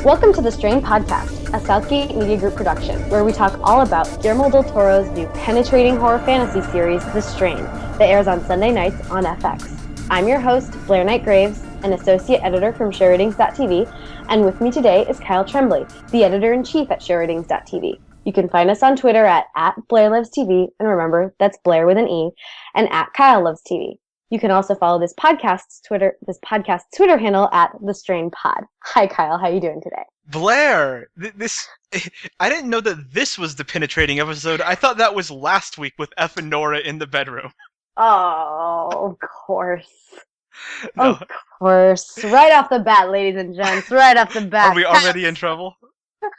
Welcome to the Strain Podcast, a Southgate Media Group production, where we talk all about Guillermo del Toro's new penetrating horror fantasy series, The Strain, that airs on Sunday nights on FX. I'm your host, Blair Knight Graves, an associate editor from ShareRatings.tv, and with me today is Kyle Tremblay, the editor-in-chief at ShareRatings.tv. You can find us on Twitter at BlairLovesTV, and remember, that's Blair with an E, and at KyleLovesTV. You can also follow this podcast's Twitter handle at The Strain Pod. Hi, Kyle. How are you doing today? Blair, I didn't know that this was the penetrating episode. I thought that was last week with F and Nora in the bedroom. Oh, of course. No. Of course. Right off the bat, ladies and gents. Right off the bat. Are we already in trouble?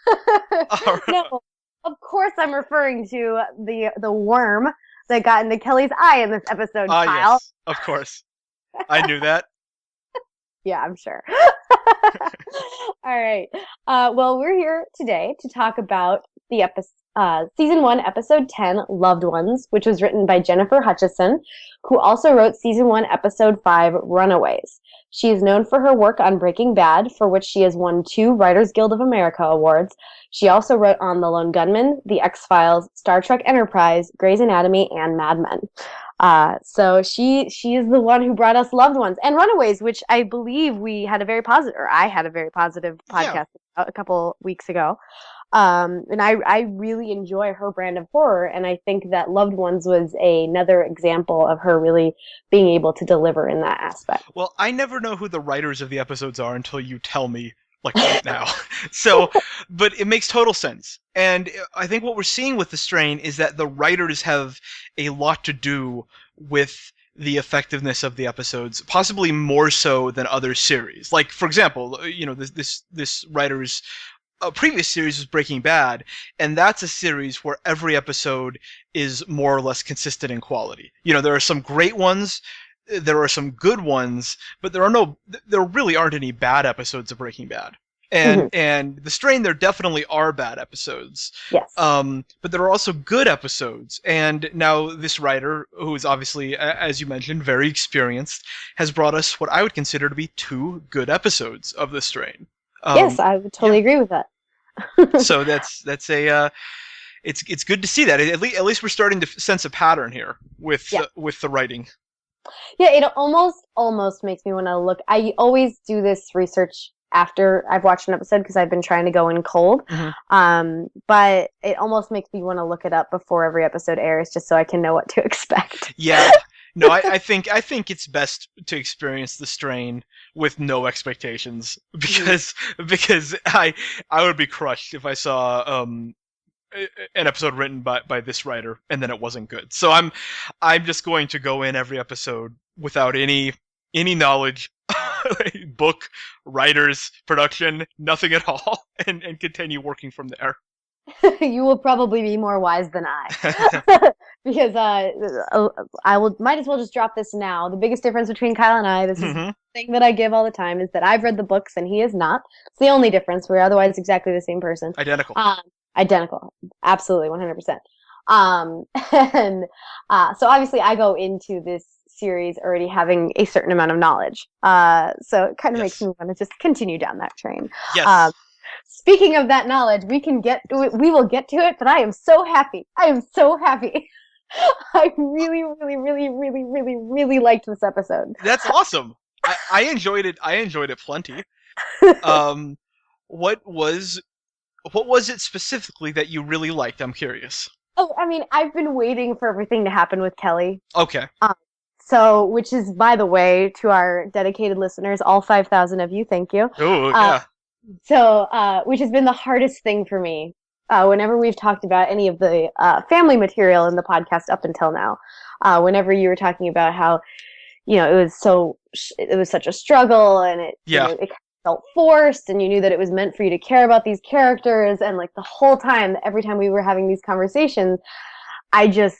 Right. No, of course I'm referring to the worm that got into Kelly's eye in this episode, Kyle. Yes, of course. I knew that. Yeah, I'm sure. All right. Well, we're here today to talk about the Season 1, Episode 10, Loved Ones, which was written by Jennifer Hutchison, who also wrote Season 1, Episode 5, Runaways. She is known for her work on Breaking Bad, for which she has won 2 Writers Guild of America awards. She also wrote on The Lone Gunman, The X-Files, Star Trek Enterprise, Grey's Anatomy, and Mad Men. So she is the one who brought us Loved Ones and Runaways, which I believe I had a very positive podcast a couple weeks ago. And I really enjoy her brand of horror, and I think that Loved Ones was another example of her really being able to deliver in that aspect. Well, I never know who the writers of the episodes are until you tell me, like right now. So, but it makes total sense. And I think what we're seeing with The Strain is that the writers have a lot to do with the effectiveness of the episodes, possibly more so than other series. Like, for example, this writer's previous series was Breaking Bad, and that's a series where every episode is more or less consistent in quality. There are some great ones, there are some good ones, but there really aren't any bad episodes of Breaking Bad. And The Strain, there definitely are bad episodes. Yes. But there are also good episodes. And now this writer, who is obviously, as you mentioned, very experienced, has brought us what I would consider to be 2 good episodes of The Strain. Yes, I would totally agree with that. So that's it's good to see that. At least we're starting to sense a pattern here with the writing. Yeah, it almost makes me want to look. I always do this research after I've watched an episode because I've been trying to go in cold. Mm-hmm. But it almost makes me want to look it up before every episode airs, just so I can know what to expect. Yeah. No, I think it's best to experience The Strain with no expectations because I would be crushed if I saw an episode written by this writer and then it wasn't good. So I'm just going to go in every episode without any knowledge, book, writers, production, nothing at all, and continue working from there. You will probably be more wise than I. Because might as well just drop this now. The biggest difference between Kyle and I, this is the thing that I give all the time, is that I've read the books and he has not. It's the only difference. We're otherwise exactly the same person. Identical. Identical. Absolutely, 100%. So obviously I go into this series already having a certain amount of knowledge. So it kind of makes me want to just continue down that train. Yes. Speaking of that knowledge, we will get to it, but I am so happy. I really, really, really, really, really, really liked this episode. That's awesome. I enjoyed it. I enjoyed it plenty. What was it specifically that you really liked? I'm curious. Oh, I mean, I've been waiting for everything to happen with Kelly. Okay. So, which is, by the way, to our dedicated listeners, all 5,000 of you, thank you. Oh, yeah. So, which has been the hardest thing for me. Whenever we've talked about any of the family material in the podcast up until now, whenever you were talking about how, it was such a struggle and it felt forced, and you knew that it was meant for you to care about these characters, and like the whole time, every time we were having these conversations, I just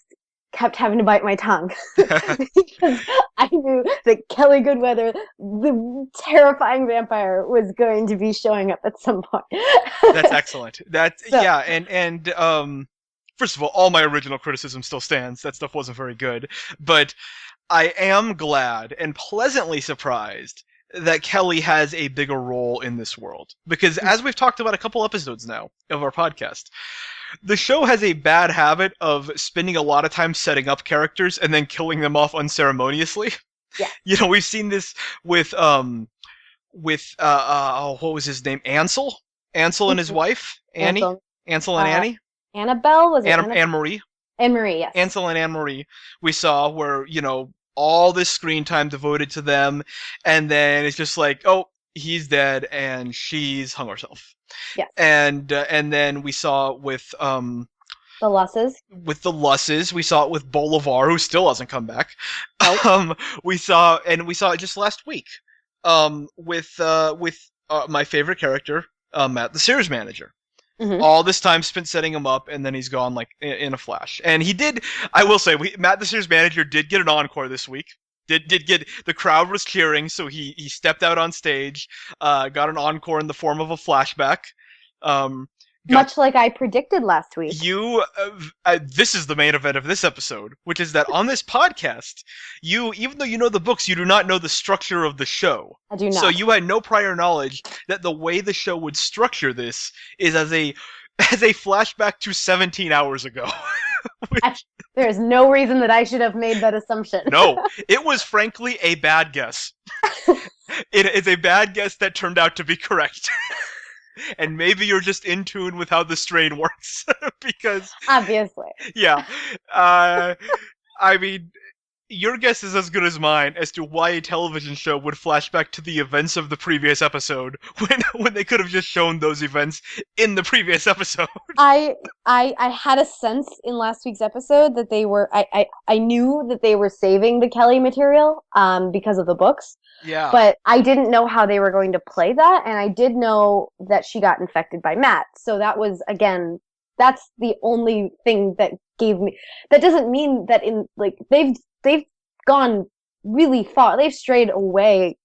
kept having to bite my tongue because I knew that Kelly Goodweather, the terrifying vampire, was going to be showing up at some point. That's excellent. And first of all my original criticism still stands. That stuff wasn't very good, but I am glad and pleasantly surprised that Kelly has a bigger role in this world. Because as we've talked about a couple episodes now of our podcast, the show has a bad habit of spending a lot of time setting up characters and then killing them off unceremoniously. Yeah. You know, we've seen this with what was his name? Ansel and his wife, Annie? Ansel. Ansel and Annie? Annabelle, was it Anne Marie? Anne Marie, yes. Ansel and Anne Marie, we saw where, all this screen time devoted to them, and then it's just like, oh, he's dead, and she's hung herself. Yes. And then we saw with the Lusses. With the Lusses, we saw it with Bolivar, who still hasn't come back. Nope. We saw it just last week. With my favorite character, Matt, the Sears manager. Mm-hmm. All this time spent setting him up, and then he's gone like in a flash. And he did. I will say, Matt, the Sears manager, did get an encore this week. Did get the crowd was cheering, so he stepped out on stage, got an encore in the form of a flashback. Much like I predicted last week. This is the main event of this episode, which is that on this podcast, even though you know the books, you do not know the structure of the show. I do not. So you had no prior knowledge that the way the show would structure this is as a flashback to 17 hours ago. There is no reason that I should have made that assumption. No, it was frankly a bad guess. It is a bad guess that turned out to be correct. And maybe you're just in tune with how the strain works. Because... Obviously. Yeah. I mean, your guess is as good as mine as to why a television show would flash back to the events of the previous episode when they could have just shown those events in the previous episode. I had a sense in last week's episode that they were... I knew that they were saving the Kelly material because of the books. Yeah. But I didn't know how they were going to play that, and I did know that she got infected by Matt. So that was, again, that's the only thing that gave me... That doesn't mean that they've gone really far. They've strayed away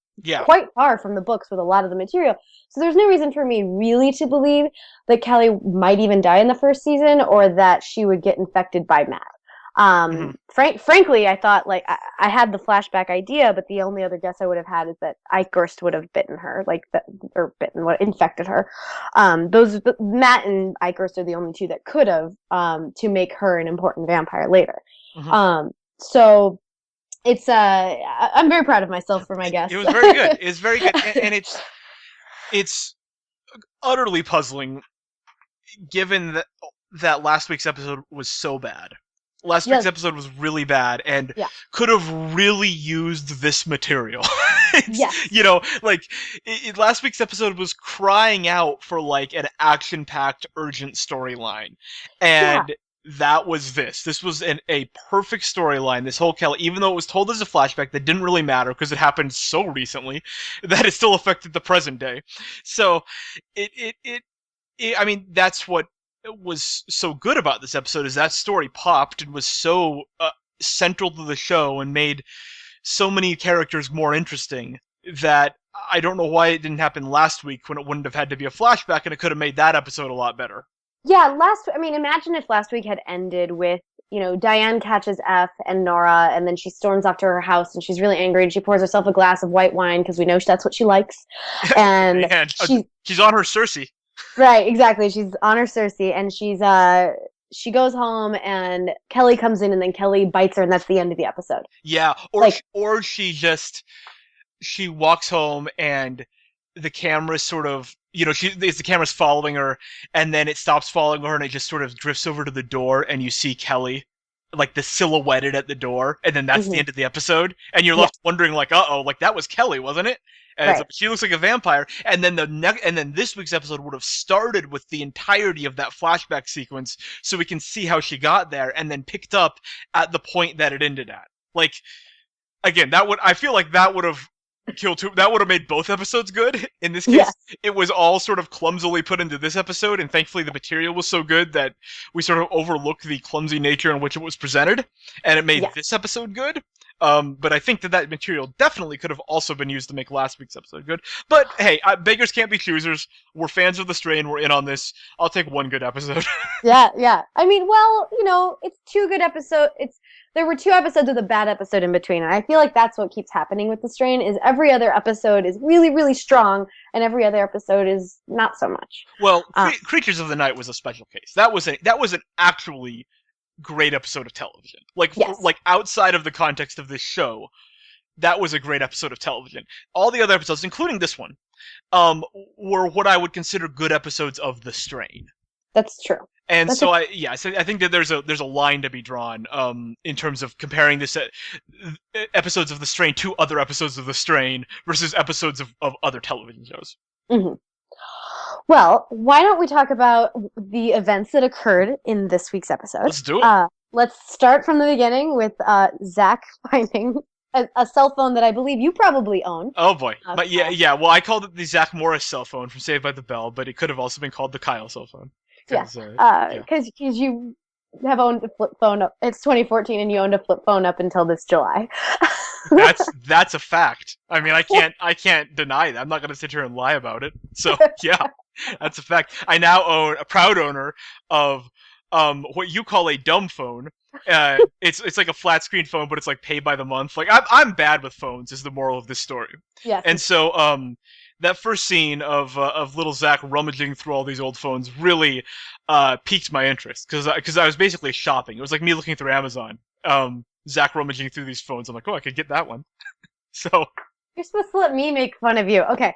quite far from the books with a lot of the material. So there's no reason for me really to believe that Kelly might even die in the first season or that she would get infected by Matt. Frankly, I thought I had the flashback idea, but the only other guess I would have had is that Eichhorst would have bitten her, infected her. Matt and Eichhorst are the only two that could have to make her an important vampire later. Mm-hmm. So it's I'm very proud of myself for my guess. It was very good. It's very good, and it's utterly puzzling, given that last week's episode was so bad. Last week's episode was really bad and could have really used this material. Last week's episode was crying out for an action-packed, urgent storyline. And that was this. This was a perfect storyline. This whole Kelly, even though it was told as a flashback, that didn't really matter because it happened so recently that it still affected the present day. So I mean, that's what was so good about this episode, is that story popped and was so central to the show and made so many characters more interesting that I don't know why it didn't happen last week when it wouldn't have had to be a flashback and it could have made that episode a lot better. Yeah, imagine if last week had ended with, Diane catches F and Nora, and then she storms off to her house and she's really angry and she pours herself a glass of white wine because we know that's what she likes. And she's on her Cersei. Right, exactly. She's on her Cersei, and she goes home, and Kelly comes in, and then Kelly bites her, and that's the end of the episode. Yeah, or she walks home, and the camera's sort of, the camera's following her, and then it stops following her, and it just sort of drifts over to the door, and you see Kelly, the silhouetted at the door, and then that's the end of the episode, and you're left wondering, that was Kelly, wasn't it? And she looks like a vampire, and then this week's episode would have started with the entirety of that flashback sequence, so we can see how she got there, and then picked up at the point that it ended at. Again, I feel like that would have killed two. That would have made both episodes good. In this case, it was all sort of clumsily put into this episode, and thankfully the material was so good that we sort of overlooked the clumsy nature in which it was presented, and it made this episode good. But I think that material definitely could have also been used to make last week's episode good. But hey, beggars can't be choosers. We're fans of the Strain. We're in on this. I'll take one good episode. Yeah, yeah. I mean, well, it's two good episodes. There were two episodes with a bad episode in between, and I feel like that's what keeps happening with the Strain is every other episode is really, really strong, and every other episode is not so much. Well, Creatures of the Night was a special case. That was an actually great episode of television. Yes. Like outside of the context of this show, that was a great episode of television. All the other episodes, including this one, were what I would consider good episodes of the Strain. That's true. And so I think that there's a line to be drawn in terms of comparing this episodes of the Strain to other episodes of the Strain versus episodes of other television shows. Mm-hmm. Well, why don't we talk about the events that occurred in this week's episode? Let's do it. Let's start from the beginning with Zach finding a cell phone that I believe you probably own. Oh boy, but yeah. Well, I called it the Zach Morris cell phone from Saved by the Bell, but it could have also been called the Kyle cell phone. Because you have owned a flip phone. It's 2014, and you owned a flip phone up until this July. That's a fact. I mean, I can't deny that. I'm not going to sit here and lie about it. So yeah, that's a fact. I now own a proud owner of what you call a dumb phone. It's like a flat screen phone, but it's like pay by the month. Like I'm bad with phones is the moral of this story. Yes. And so that first scene of little Zach rummaging through all these old phones really piqued my interest because I was basically shopping. It was like me looking through Amazon. Zach rummaging through these phones. I'm like, oh, I could get that one. So you're supposed to let me make fun of you. Okay.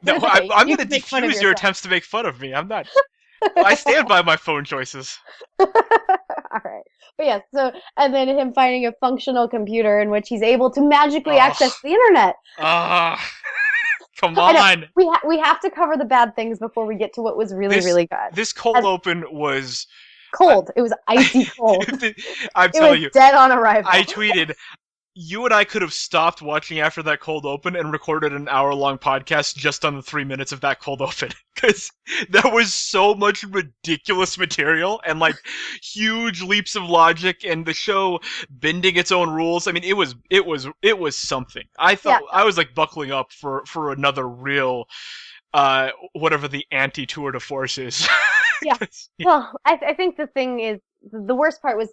No, I'm going to defuse your attempts to make fun of me. I'm not. I stand by my phone choices. All right. But yes, and then him finding a functional computer in which he's able to magically access the internet. Come on. We have to cover the bad things before we get to what was really, really good. This cold open was cold. It was icy cold. I'm telling you. Dead on arrival. I tweeted, you and I could have stopped watching after that cold open and recorded an hour-long podcast just on the 3 minutes of that cold open. Because there was so much ridiculous material and like huge leaps of logic and the show bending its own rules. I mean, it was something. I thought I was like buckling up for another real whatever the anti-tour de force is. Yeah. Well, I think the thing is, the worst part was,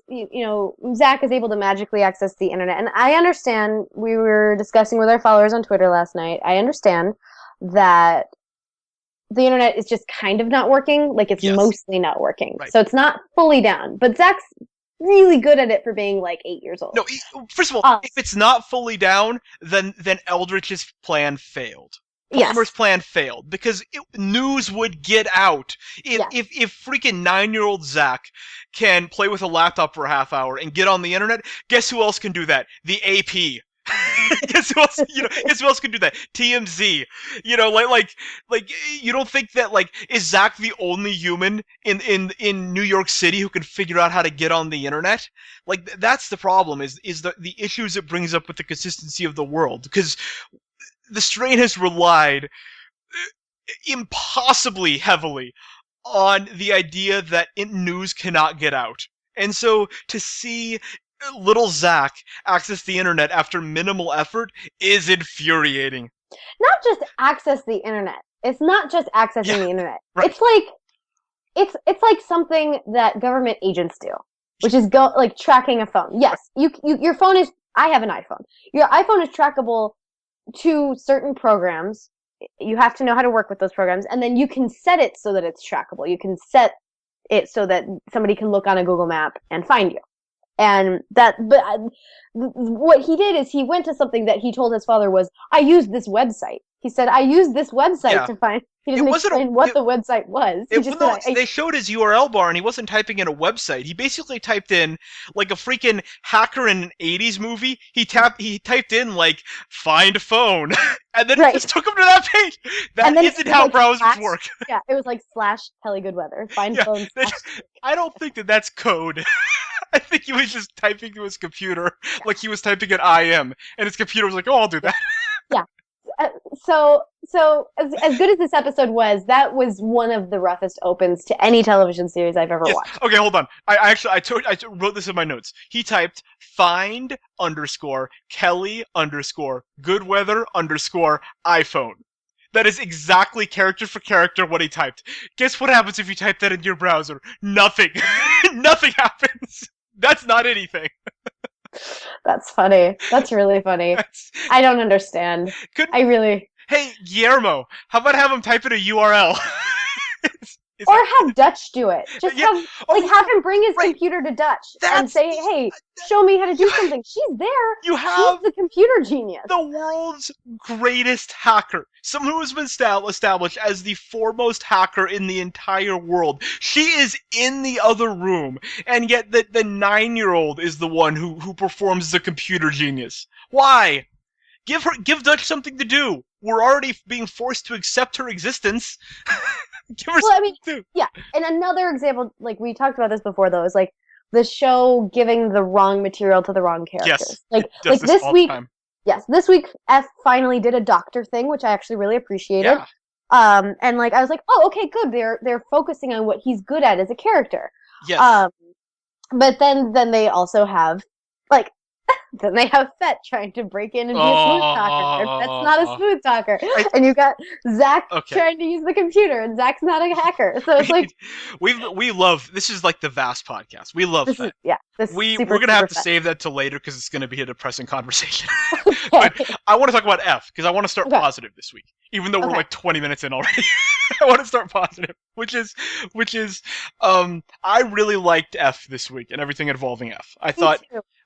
Zach is able to magically access the internet. And I understand, we were discussing with our followers on Twitter last night, I understand that the internet is just kind of not working. Like, it's mostly not working. Right. So it's not fully down. But Zach's really good at it for being, like, 8 years old. No, first of all, if it's not fully down, then Eldritch's plan failed. Palmer's plan failed because news would get out. If freaking 9-year-old Zach can play with a laptop for a half hour and get on the internet, guess who else can do that? The AP. Guess who else can do that? TMZ. Like you don't think that is Zach the only human in New York City who can figure out how to get on the internet? Like that's the problem is the issues it brings up with the consistency of the world because the Strain has relied impossibly heavily on the idea that news cannot get out. And so to see little Zach access the internet after minimal effort is infuriating. Not just access the internet. It's not just accessing the internet. Right. It's like something that government agents do, which is tracking a phone. Yes, your phone is. I have an iPhone. Your iPhone is trackable to certain programs. You have to know how to work with those programs, and then you can set it so that it's trackable. You can set it so that somebody can look on a Google map and find you. And what he did is he went to something that he told his father was, I used this website. He said, I used this website to find. He didn't explain what the website was. They showed his URL bar, and he wasn't typing in a website. He basically typed in like a freaking hacker in an '80s movie. He typed in like find phone, and then it just took him to that page. That isn't how browsers work. Yeah, it was like /Kelly Goodweather. Find phone. I don't think that's code. I think he was just typing to his computer like he was typing an IM, and his computer was like, "Oh, I'll do that." Yeah. so as good as this episode was, that was one of the roughest opens to any television series I've ever Yes. watched. Okay, hold on. I wrote this in my notes. He typed find underscore Kelly underscore good weather underscore iPhone. That is exactly character for character what he typed. Guess what happens if you type that in your browser? Nothing. Nothing happens. That's not anything. That's funny. That's really funny. That's, I don't understand. couldn't. I really. Hey, Guillermo, how about have him type in a URL? Is Or that, have Dutch do it. Just yeah. have Oh, have him bring his right. computer to Dutch and That's say, "Hey, show me how to do something." She's there. You She's have the computer genius. the world's greatest hacker. Someone who has been established as the foremost hacker in the entire world. She is in the other room, and yet the 9-year-old is the one who performs the computer genius. Why? Give Dutch something to do. We're already being forced to accept her existence. Give her something to do. Yeah. And another example, like we talked about this before, though, is like the show giving the wrong material to the wrong characters. Yes, Like this week, time. yes, this week F finally did a doctor thing, which I actually really appreciated. Yeah. And like I was like, oh, okay, good. They're focusing on what he's good at as a character. Yes. But then they also have like then they have Fett trying to break in and be a smooth talker. That's not a smooth talker. And you got Zach trying to use the computer, and Zach's not a hacker. So it's like we love this is like the vast podcast. We love Fett. We're gonna have to save that till later because it's gonna be a depressing conversation. But I want to talk about F because I want to start positive this week, even though we're like 20 minutes in already. I want to start positive, which is I really liked F this week and everything involving F.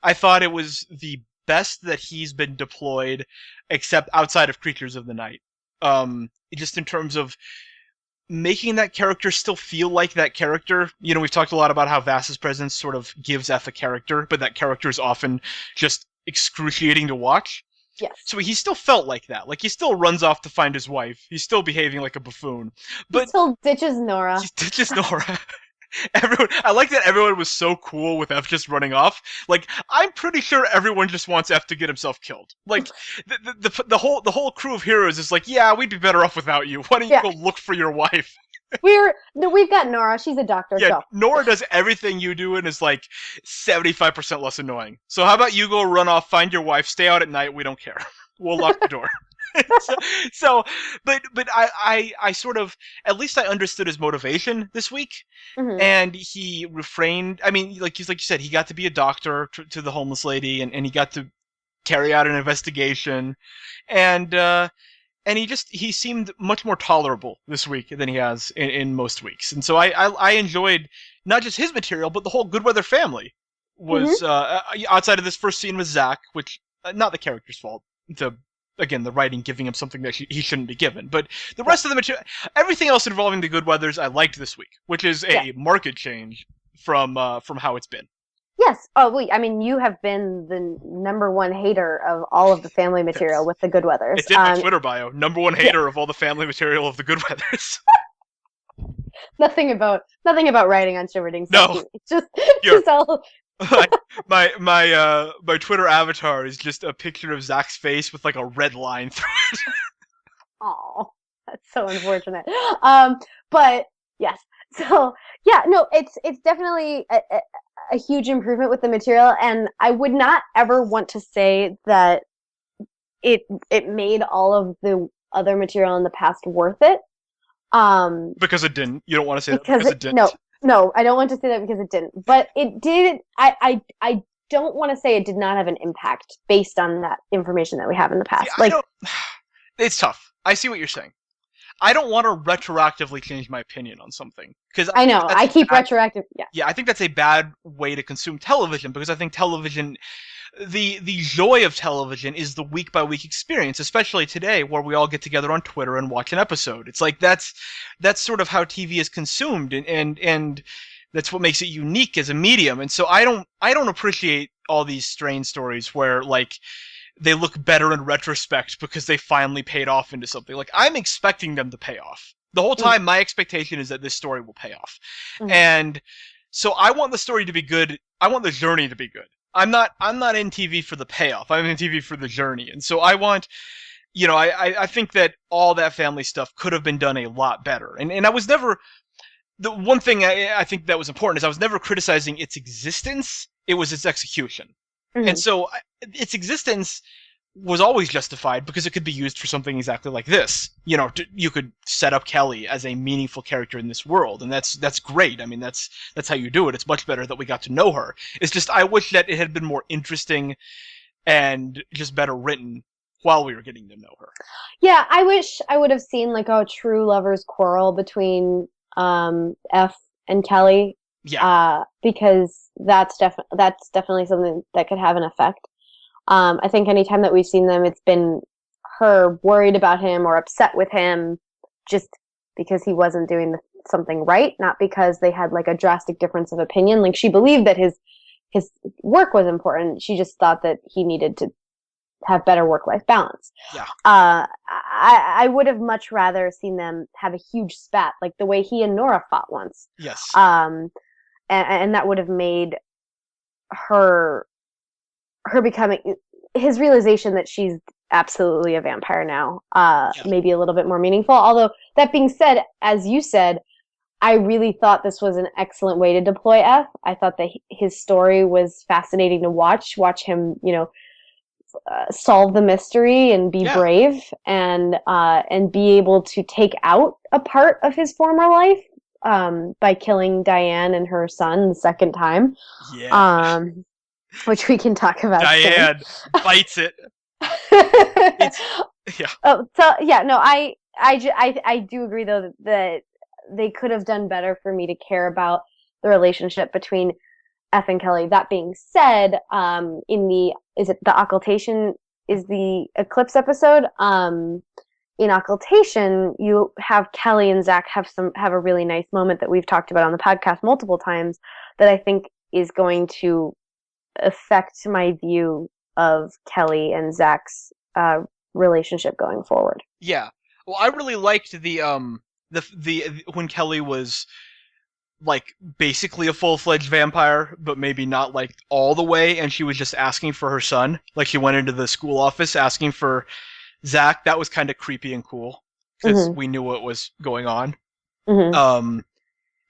I thought it was the best that he's been deployed, except outside of Creatures of the Night. Just in terms of making that character still feel like that character. You know, we've talked a lot about how Vass's presence sort of gives F a character, but that character is often just excruciating to watch. Yes. So he still felt like that. Like he still runs off to find his wife. He's still behaving like a buffoon. But he still ditches Nora. He ditches Nora. I like that everyone was so cool with F just running off. Like, I'm pretty sure everyone just wants F to get himself killed. Like, the whole crew of heroes is like, yeah, we'd be better off without you. Why don't you go look for your wife? We've got Nora. She's a doctor. Yeah, so. Nora does everything you do and is like 75% less annoying. So how about you go run off, find your wife, stay out at night. We don't care. We'll lock the door. But I sort of, at least I understood his motivation this week, and he refrained. I mean, like you said, he got to be a doctor to the homeless lady, and he got to carry out an investigation, and he seemed much more tolerable this week than he has in most weeks, and so I enjoyed not just his material, but the whole Goodweather family was outside of this first scene with Zach, which not the character's fault. Again, the writing giving him something that he shouldn't be given. But the rest of the material, everything else involving the Goodweathers, I liked this week, which is a market change from how it's been. Yes. Oh, wait. I mean, you have been the #1 hater of all of the family material with the Goodweathers. It did my Twitter bio. #1 hater of all the family material of the Goodweathers. Nothing about writing on Shiverding. No. It's just all... my Twitter avatar is just a picture of Zach's face with like a red line through it. Oh, that's so unfortunate. But yes, so yeah, no, it's definitely a huge improvement with the material, and I would not ever want to say that it made all of the other material in the past worth it. Because it didn't. You don't want to say that because it didn't. No, I don't want to say that because it didn't. But it did. I don't want to say it did not have an impact based on that information that we have in the past. It's tough. I see what you're saying. I don't want to retroactively change my opinion on something because I know I keep retroactive. Yeah. Yeah, I think that's a bad way to consume television because I think television. The joy of television is the week by week experience, especially today where we all get together on Twitter and watch an episode. It's like that's sort of how TV is consumed, and that's what makes it unique as a medium. And so I don't appreciate all these strange stories where like they look better in retrospect because they finally paid off into something. Like I'm expecting them to pay off. The whole time my expectation is that this story will pay off. And so I want the story to be good. I want the journey to be good. I'm not in TV for the payoff. I'm in TV for the journey. And so I want I think that all that family stuff could have been done a lot better. And I was never, the one thing I think that was important is I was never criticizing its existence. It was its execution. And Hmm. so its existence was always justified because it could be used for something exactly like this. You could set up Kelly as a meaningful character in this world, and that's great. I mean, that's how you do it. It's much better that we got to know her. It's just I wish that it had been more interesting and just better written while we were getting to know her. Yeah, I wish I would have seen like a true lovers quarrel between F and Kelly, Yeah, because that's definitely something that could have an effect. I think anytime that we've seen them, it's been her worried about him or upset with him just because he wasn't doing something right, not because they had like a drastic difference of opinion. Like she believed that his work was important. She just thought that he needed to have better work-life balance. yeah, I would have much rather seen them have a huge spat, like the way he and Nora fought once. yes, Um, and that would have made her becoming his realization that she's absolutely a vampire now, yeah, maybe a little bit more meaningful. Although that being said, as you said, I really thought this was an excellent way to deploy F. I thought that his story was fascinating to watch him, solve the mystery and be yeah, brave and be able to take out a part of his former life by killing Diane and her son the second time, yeah. um, which we can talk about soon. Diane bites it. It's yeah, Oh, so yeah, no, I do agree though that they could have done better for me to care about the relationship between F and Kelly. That being said, in the is it the occultation is the eclipse episode? In occultation, you have Kelly and Zach have a really nice moment that we've talked about on the podcast multiple times that I think is going to affect my view of Kelly and Zach's relationship going forward. yeah. Well, I really liked the when Kelly was like basically a full-fledged vampire, but maybe not like all the way, and she was just asking for her son. Like she went into the school office asking for Zach. That was kind of creepy and cool because Mm-hmm. we knew what was going on. Mm-hmm. Um,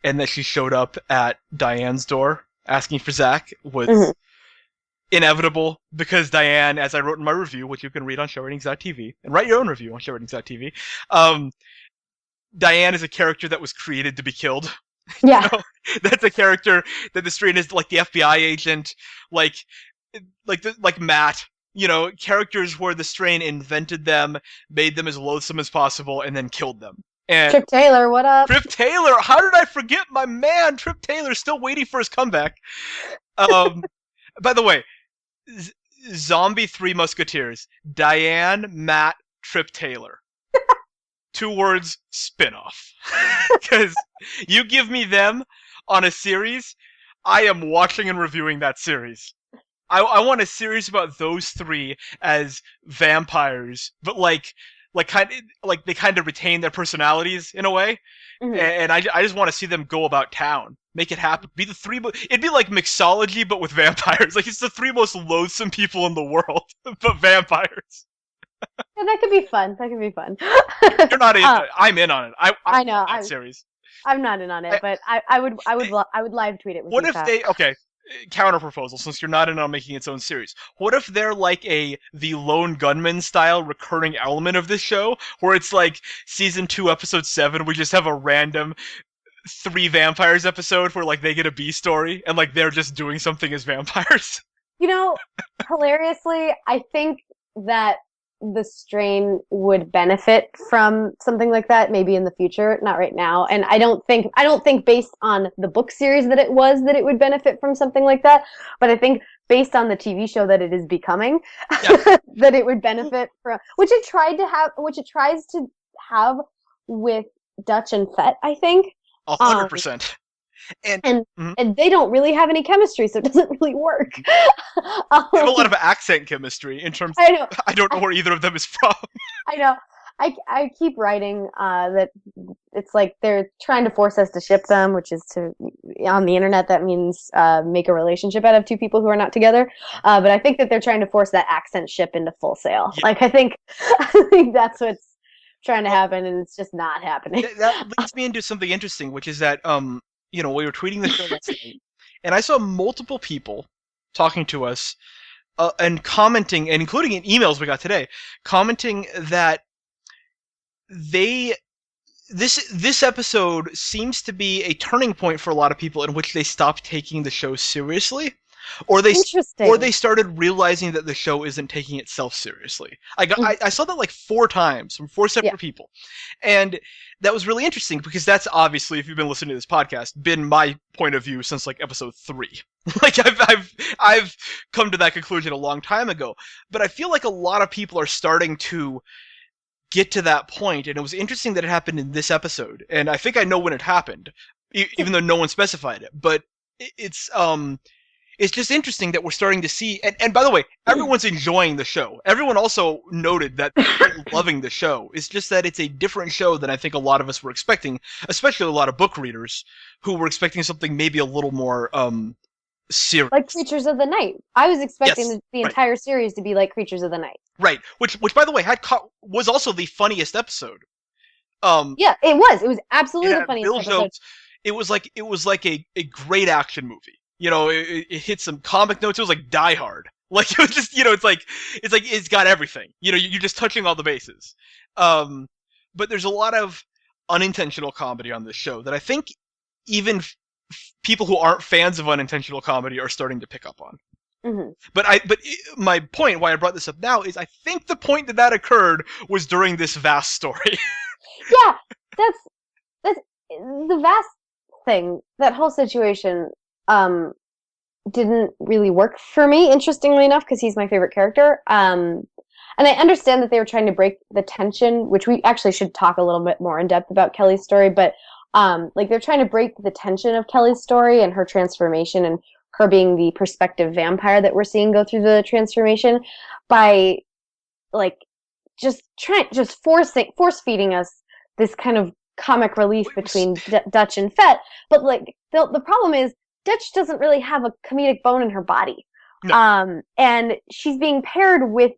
and that she showed up at Diane's door asking for Zach Mm-hmm. was inevitable because Diane, as I wrote in my review, which you can read on showratings.tv and write your own review on showratings.tv, um, Diane is a character that was created to be killed. you Yeah. know, that's a character that the strain is like the FBI agent, like like Matt. Characters where the strain invented them, made them as loathsome as possible, and then killed them. And Trip Taylor, what up? Trip Taylor, how did I forget my man? Trip Taylor still waiting for his comeback. Um, by the way, Z- Zombie Three Musketeers: Diane, Matt, Trip Taylor. 2 words, spin-off. Because you give me them on a series, I am watching and reviewing that series. I want a series about those three as vampires, but like they kind of retain their personalities in a way, Mm-hmm. and I just want to see them go about town, make it happen. Be the three. It'd be like mixology, but with vampires. Like it's the three most loathsome people in the world, but vampires. Yeah, that could be fun. That could be fun. You're not in. I'm in on it. I I want know. that series. I'm not in on it, I, but I would live tweet it with What you, if Pat. they okay? Counter proposal, since you're not in on making its own series. What if they're like the Lone Gunman style recurring element of this show, where it's like season 2, episode 7, we just have a random three vampires episode where like they get a B story and like they're just doing something as vampires. You know, hilariously, I think that the strain would benefit from something like that maybe in the future, not right now. And I don't think based on the book series that it would benefit from something like that, but I think based on the TV show that it is becoming Yeah, that it would benefit from which it tries to have with Dutch and Fett, I think. a hundred Um percent. And and mhm. and they don't really have any chemistry, so it doesn't really work. They have a lot um, of accent chemistry in terms. I know. I don't know I, where either of them is from. I know. I keep writing that it's like they're trying to force us to ship them, which is to on the internet that means make a relationship out of two people who are not together. But I think that they're trying to force that accent ship into Full Sail. Yeah. Like I think that's what's trying to Well, happen, and it's just not happening. that leads me into something interesting, which is that we were tweeting the show last night, and I saw multiple people talking to us and commenting, and including in emails we got today, commenting that they this episode seems to be a turning point for a lot of people in which they stopped taking the show seriously, or they Interesting. started realizing that the show isn't taking itself seriously. I saw that like 4 times from 4 separate Yeah. people, and that was really interesting because that's obviously, if you've been listening to this podcast, been my point of view since like episode 3. Like I've come to that conclusion a long time ago, but I feel like a lot of people are starting to get to that point, and it was interesting that it happened in this episode, and I think I know when it happened, even though no one specified it. But it's just interesting that we're starting to see, and by the way, everyone's enjoying the show. Everyone also noted that they're loving the show. It's just that it's a different show than I think a lot of us were expecting, especially a lot of book readers who were expecting something maybe a little more serious. Like Creatures of the Night. I was expecting Yes, the right. entire series to be like Creatures of the Night. Right, which by the way was also the funniest episode. Yeah, it was. It was It absolutely the had funniest real episode. jokes. It was like a great action movie. It hit some comic notes. It was like Die Hard. Like it was just it's got everything. You're just touching all the bases. But there's a lot of unintentional comedy on this show that I think even people who aren't fans of unintentional comedy are starting to pick up on. Hmm. But my point, why I brought this up now, is I think the point that occurred was during this vast story. Yeah, that's the vast thing. That whole situation didn't really work for me, interestingly enough, because he's my favorite character. And I understand that they were trying to break the tension, which we actually should talk a little bit more in depth about Kelly's story, but like they're trying to break the tension of Kelly's story and her transformation and her being the prospective vampire that we're seeing go through the transformation by like just force feeding us this kind of comic relief between Dutch and Fett. But like the problem is Dutch doesn't really have a comedic bone in her body. No. And she's being paired with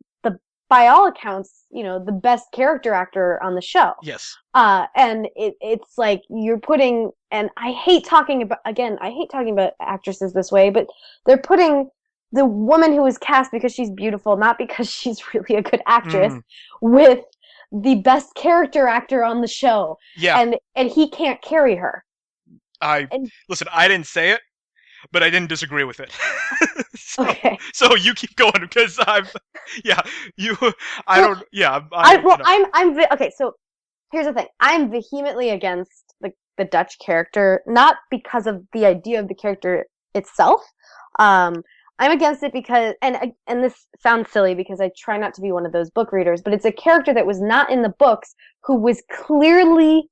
by all accounts, the best character actor on the show. Yes. And it's like you're putting, and I hate talking about actresses this way, but they're putting the woman who was cast because she's beautiful, not because she's really a good actress, with the best character actor on the show. Yeah. And he can't carry her. Listen, I didn't say it, but I didn't disagree with it. Okay. So you keep going because I'm okay. So here's the thing: I'm vehemently against the Dutch character, not because of the idea of the character itself. I'm against it because, and this sounds silly because I try not to be one of those book readers, but it's a character that was not in the books who was clearly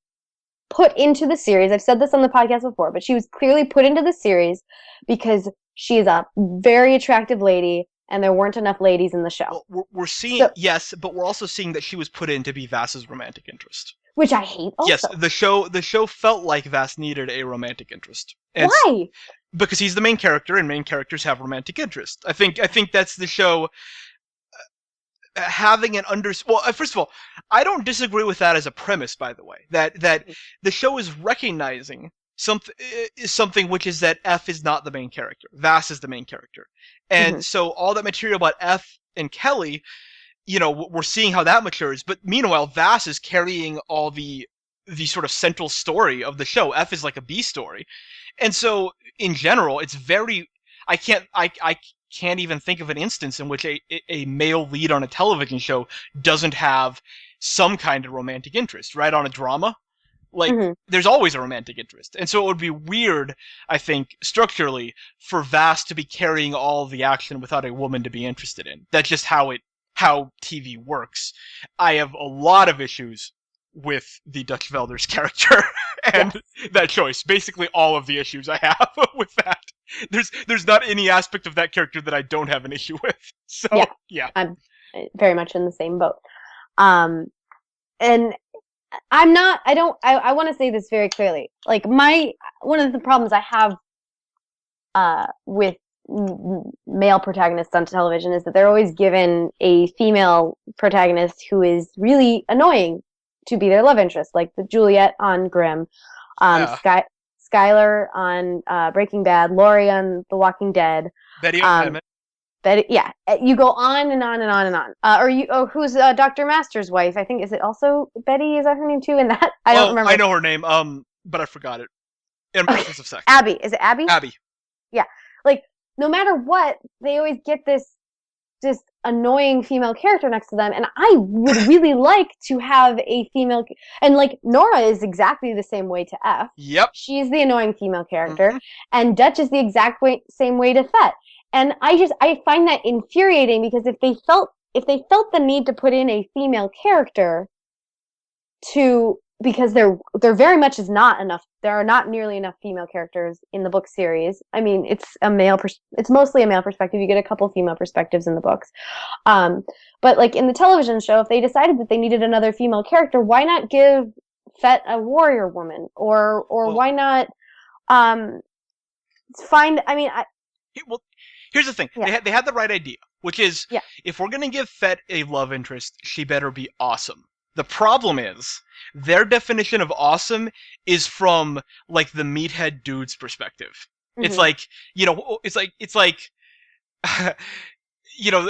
put into the series. I've said this on the podcast before, but she was clearly put into the series because she is a very attractive lady and there weren't enough ladies in the show. Well, we're seeing, yes, but we're also seeing that she was put in to be Vass's romantic interest. Which I hate also. Yes, the show felt like Vass needed a romantic interest. And why? Because he's the main character, and main characters have romantic interest. I think that's the show having an well, first of all, I don't disagree with that as a premise, by the way. That the show is recognizing something which is that F is not the main character. Vass is the main character. And so all that material about F and Kelly, we're seeing how that matures, but meanwhile Vass is carrying all the sort of central story of the show. F is like a B story. And so in general, it's very I can't even think of an instance in which a male lead on a television show doesn't have some kind of romantic interest, right? On a drama, like there's always a romantic interest. And so it would be weird, I think, structurally, for Vass to be carrying all of the action without a woman to be interested in. That's just how TV works. I have a lot of issues with the Dutch Velder's character and that choice. Basically all of the issues I have with that. There's not any aspect of that character that I don't have an issue with. So yeah. I'm very much in the same boat. and I want to say this very clearly. Like one of the problems I have with male protagonists on television is that they're always given a female protagonist who is really annoying to be their love interest, like the Juliet on Grimm, Yeah. Skylar on Breaking Bad, Laurie on The Walking Dead. Betty Um, Emmett. but yeah, you go on and on and on and on. Who's Dr. Master's wife? I think is it also Betty? Is that her name too? And that I don't Oh, I remember. know her name. But I forgot it. In Okay, process of sex. Abby. Is it Abby? Abby. Yeah. Like no matter what, they always get this just annoying female character next to them, and I would really like to have a female. And like Nora is exactly the same way to F. Yep. She's the annoying female character, Mm-hmm. and Dutch is the same way to Fett. And I find that infuriating because if they felt the need to put in a female character to because there very much is not enough. There are not nearly enough female characters in the book series. I mean, it's mostly a male perspective. You get a couple female perspectives in the books, but like in the television show, if they decided that they needed another female character, why not give Fett a warrior woman, or Well, why not um, find? I mean, well, here's the thing. yeah, They had the right idea, which is yeah, if we're gonna give Fett a love interest, she better be awesome. The problem is their definition of awesome is from like the meathead dude's perspective. It's mm-hmm. like it's like you know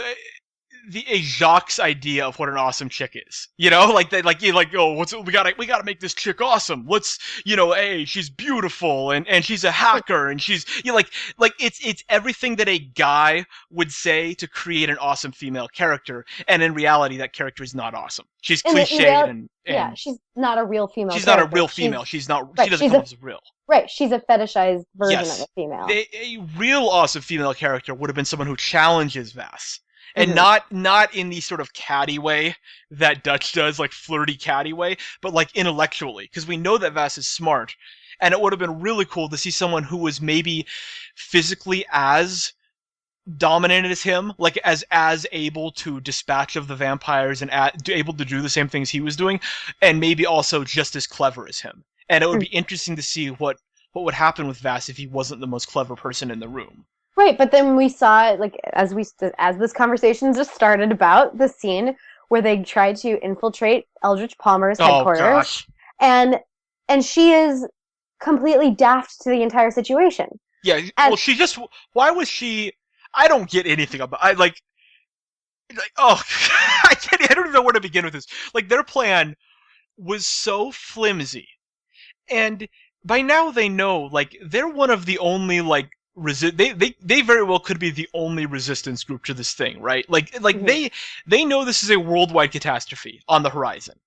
a Jacques idea of what an awesome chick is. Like that, like you like, oh, we gotta make this chick awesome. Let's, hey, she's beautiful and she's a hacker and she's like it's everything that a guy would say to create an awesome female character, and in reality, that character is not awesome. She's In cliched reality, and yeah, she's not a real female she's not a character. real female. She's not. She Right. doesn't come off as real. Right. She's a fetishized version of a Yes, female. a real awesome female character would have been someone who challenges Vass, and Mm-hmm. not in the sort of catty way that Dutch does, like flirty catty way, but like intellectually, because we know that Vass is smart, and it would have been really cool to see someone who was maybe physically as dominant as him, like as able to dispatch of the vampires and able to do the same things he was doing, and maybe also just as clever as him. And it would be interesting to see what would happen with Vass if he wasn't the most clever person in the room. Right, but then we saw like as this conversation just started about the scene where they tried to infiltrate Eldritch Palmer's Oh headquarters, gosh. and she is completely daft to the entire situation. Yeah, And well, she just. Why was she? I don't get anything about. Oh, I don't even know where to begin with this. Like their plan was so flimsy, and by now they know, like they're one of the only like they very well could be the only resistance group to this thing, right? Like mm-hmm. they know this is a worldwide catastrophe on the horizon,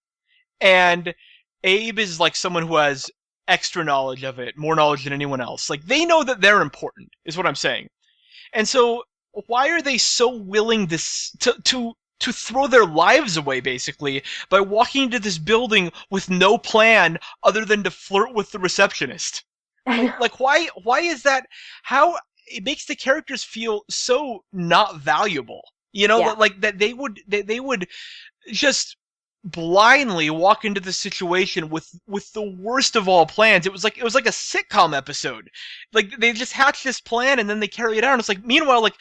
and Abe is like someone who has extra knowledge of it, more knowledge than anyone else. Like they know that they're important, is what I'm saying. And so why are they so willing to throw their lives away basically by walking into this building with no plan other than to flirt with the receptionist? Like why is that? How it makes the characters feel so not valuable. Yeah, Like that they would just blindly walk into the situation with the worst of all plans. It was like a sitcom episode. Like they just hatch this plan and then they carry it out. And it's like, meanwhile, like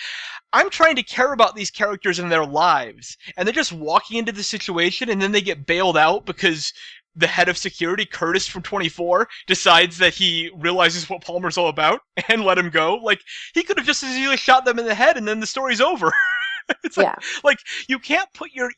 I'm trying to care about these characters and their lives, and they're just walking into the situation and then they get bailed out because the head of security, Curtis from 24, decides that he realizes what Palmer's all about and let him go. Like he could have just as easily shot them in the head and then the story's over. It's yeah, like you can't put your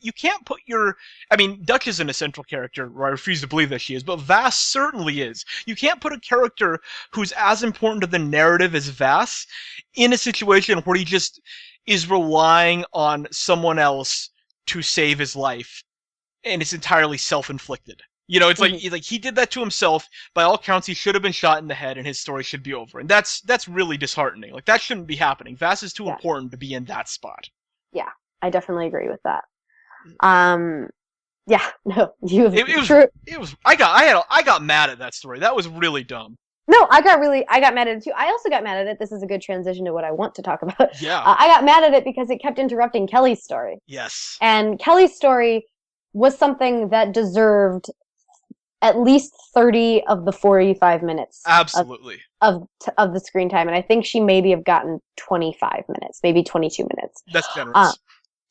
I mean, Dutch isn't a central character, or I refuse to believe that she is, but Vass certainly is. You can't put a character who's as important to the narrative as Vass in a situation where he just is relying on someone else to save his life, and it's entirely self-inflicted. It's mm-hmm. like he did that to himself. By all counts, he should have been shot in the head, and his story should be over. And that's really disheartening. Like that shouldn't be happening. Vass is too Yeah, important to be in that spot. yeah. I definitely agree with that. Um, yeah, no, you It, it was true. it was I got mad at that story. That was really dumb. No, I got mad at it too. I also got mad at it. This is a good transition to what I want to talk about. Yeah. I got mad at it because it kept interrupting Kelly's story. Yes. And Kelly's story was something that deserved at least 30 of the 45 minutes Absolutely. of the screen time, and I think she maybe have gotten 25 minutes, maybe 22 minutes. That's generous.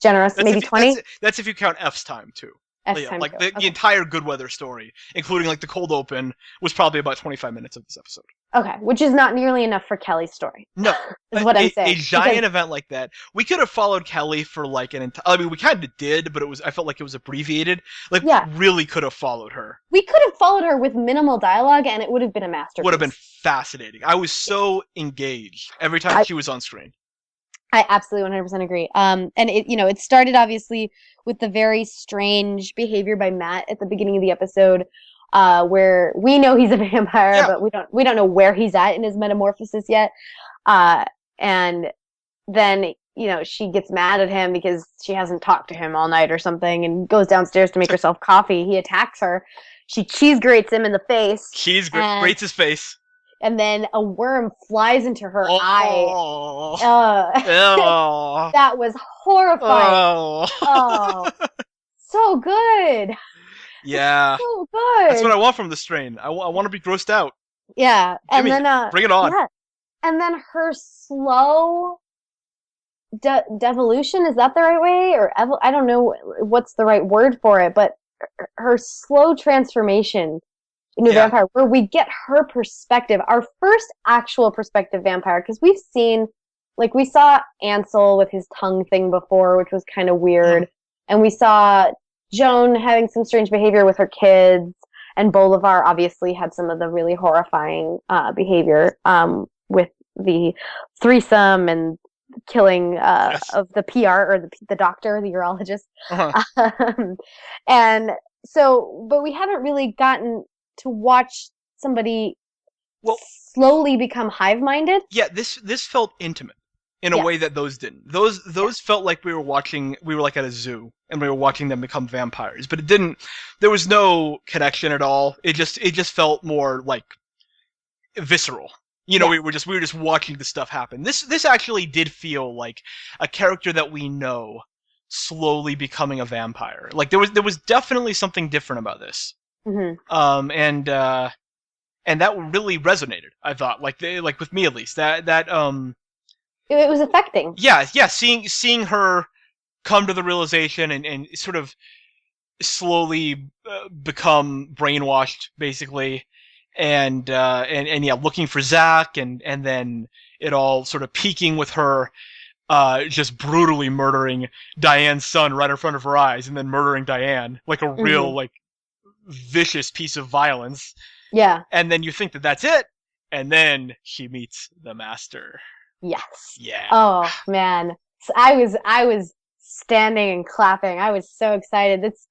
Generous, That's maybe if 20. That's if you count F's time too. S Yeah, time like too. the Okay. entire Good Weather story, including like the cold open, was probably about 25 minutes of this episode. Okay, which is not nearly enough for Kelly's story. No, Is what I'm a saying. giant event like that, we could have followed Kelly for like an entire. I mean, we kind of did, but I felt like it was abbreviated. Like, Yeah, really could have followed her. we could have followed her with minimal dialogue, and it would have been a masterpiece. Would have been fascinating. I was so engaged every time she was on screen. I absolutely 100% agree. And it started obviously with the very strange behavior by Matt at the beginning of the episode, where we know he's a vampire, Yeah. but we don't know where he's at in his metamorphosis yet. And then she gets mad at him because she hasn't talked to him all night or something, and goes downstairs to make herself coffee. He attacks her. She cheese grates him in the face. Grates his face. And then a worm flies into her eye. That was horrifying. Oh, so good. Yeah. So good. That's what I want from the strain. I want to be grossed out. Yeah. And then bring it on. Yeah. And then her slow devolution, is that the right way? Or I don't know what's the right word for it, but her slow transformation into a vampire, where we get her perspective, our first actual perspective vampire, because we've seen, like, we saw Ansel with his tongue thing before, which was kind of weird, and we saw Joan having some strange behavior with her kids, and Bolivar obviously had some of the really horrifying behavior with the threesome and killing of the PR, or the doctor, the urologist. And so, but we haven't really gotten to watch somebody slowly become hive-minded. Yeah, this felt intimate in a way that those didn't. Those felt like we were like at a zoo and we were watching them become vampires, but it didn't. There was no connection at all. It just felt more like visceral. We were just watching the stuff happen. This actually did feel like a character that we know slowly becoming a vampire. Like there was definitely something different about this. Mm-hmm. And that really resonated. I thought, like with me at least, that it was affecting. Yeah. Seeing her come to the realization and sort of slowly become brainwashed, basically, and looking for Zach, and then it all sort of peaking with her just brutally murdering Diane's son right in front of her eyes, and then murdering Diane like a real like vicious piece of violence. Yeah. And then you think that that's it, and then she meets the master. Yes. Yeah. Oh man, so I was standing and clapping. I was so excited. It's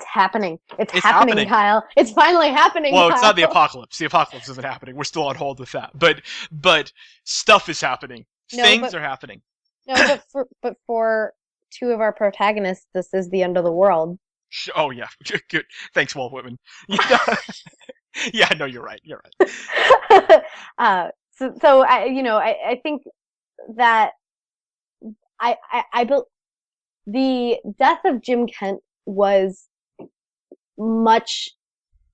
happening. It's happening, Kyle. It's finally happening. Well, Kyle. It's not the apocalypse. The apocalypse isn't happening. We're still on hold with that. But stuff is happening. Things are happening. No, but for two of our protagonists, this is the end of the world. Oh yeah, good. Thanks, Walt Whitman. Yeah, no, you're right. You're right. So I think that I built the death of Jim Kent was much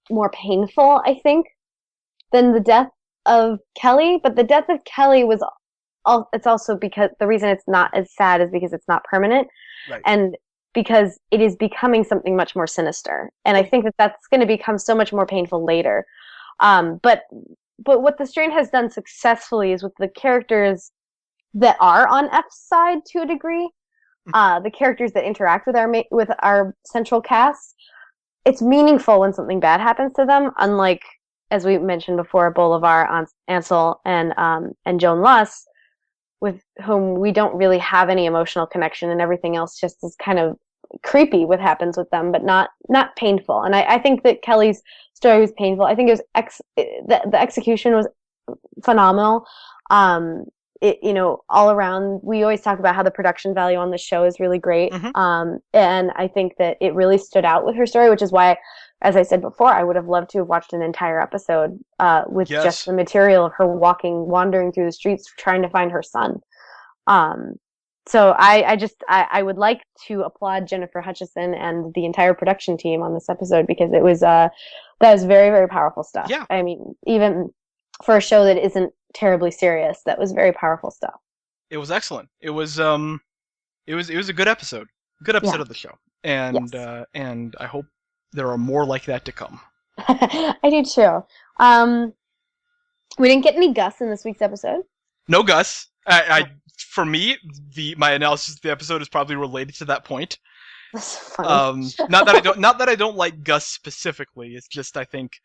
more painful, I think, than the death of Kelly. But the death of Kelly was it's also because the reason it's not as sad is because it's not permanent, right. And because it is becoming something much more sinister. And I think that that's going to become so much more painful later. But what the strain has done successfully is with the characters that are on F's side to a degree, the characters that interact with our central cast, it's meaningful when something bad happens to them, unlike, as we mentioned before, Bolivar, Ansel, and Joan Luss, with whom we don't really have any emotional connection, and everything else just is kind of creepy what happens with them, but not painful. And I think that Kelly's story was painful. I think it was the execution was phenomenal. All around, we always talk about how the production value on the show is really great. And I think that it really stood out with her story, which is why, as I said before, I would have loved to have watched an entire episode with just the material of her wandering through the streets trying to find her son. So I would like to applaud Jennifer Hutchison and the entire production team on this episode because it was that was very, very powerful stuff. Yeah, I mean, even for a show that isn't terribly serious, that was very powerful stuff. it was excellent. It was a good episode. Good episode Yeah. of the show. And Yes. and I hope there are more like that to come. I do too. We didn't get any Gus in this week's episode. No Gus. For me, my analysis of the episode is probably related to that point. That's funny. Not that I don't like Gus specifically. It's just I think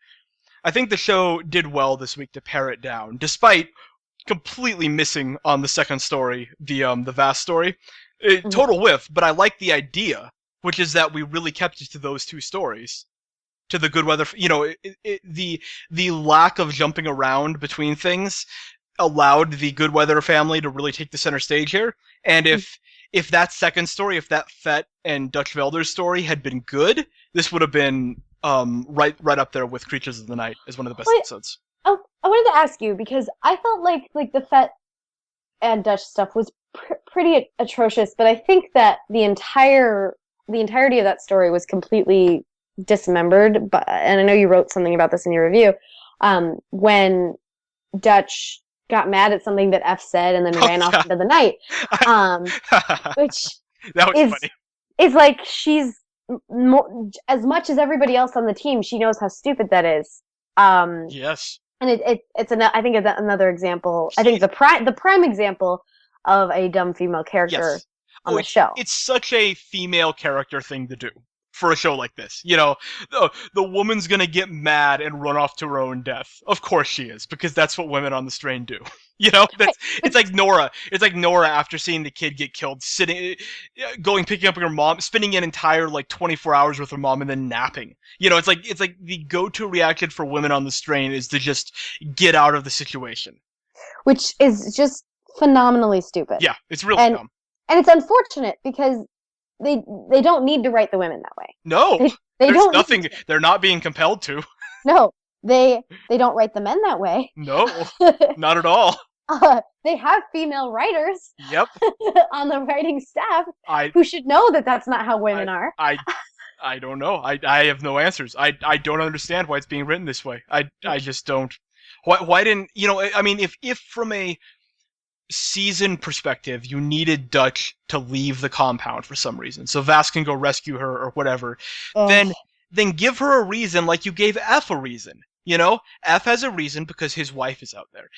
the show did well this week to pare it down, despite completely missing on the second story, the vast story. Total whiff, but I like the idea, which is that we really kept it to those two stories, to the good weather. The lack of jumping around between things allowed the good weather family to really take the center stage here. And if that second story, if that Fett and Dutch Velder's story had been good, this would have been right up there with Creatures of the Night as one of the best episodes. Oh, I wanted to ask you because I felt like the Fett and Dutch stuff was pretty atrocious, but I think that the entirety of that story was completely dismembered. But and I know you wrote something about this in your review. When Dutch got mad at something that F said and then ran off into the night, which that was funny. Is like she's as much as everybody else on the team, she knows how stupid that is. Yes. And I think it's another example. I think the prime example of a dumb female character on the show. It's such a female character thing to do for a show like this. You know, the woman's gonna get mad and run off to her own death. Of course she is, because that's what women on the strain do. You know, it's like Nora. It's like Nora after seeing the kid get killed, picking up her mom, spending an entire 24 hours with her mom, and then napping. You know, it's like the go-to reaction for women on the strain is to just get out of the situation, which is just phenomenally stupid. Yeah, it's really dumb, and it's unfortunate because they don't need to write the women that way. No, they there's don't. Nothing. They're not being compelled to. No. They don't write the men that way. No, not at all. They have female writers. Yep. On the writing staff who should know that that's not how women are. I don't know. I have no answers. I don't understand why it's being written this way. I just don't. Why didn't I mean, if from a season perspective you needed Dutch to leave the compound for some reason, so Vass can go rescue her or whatever, then give her a reason like you gave F a reason. You know, F has a reason because his wife is out there.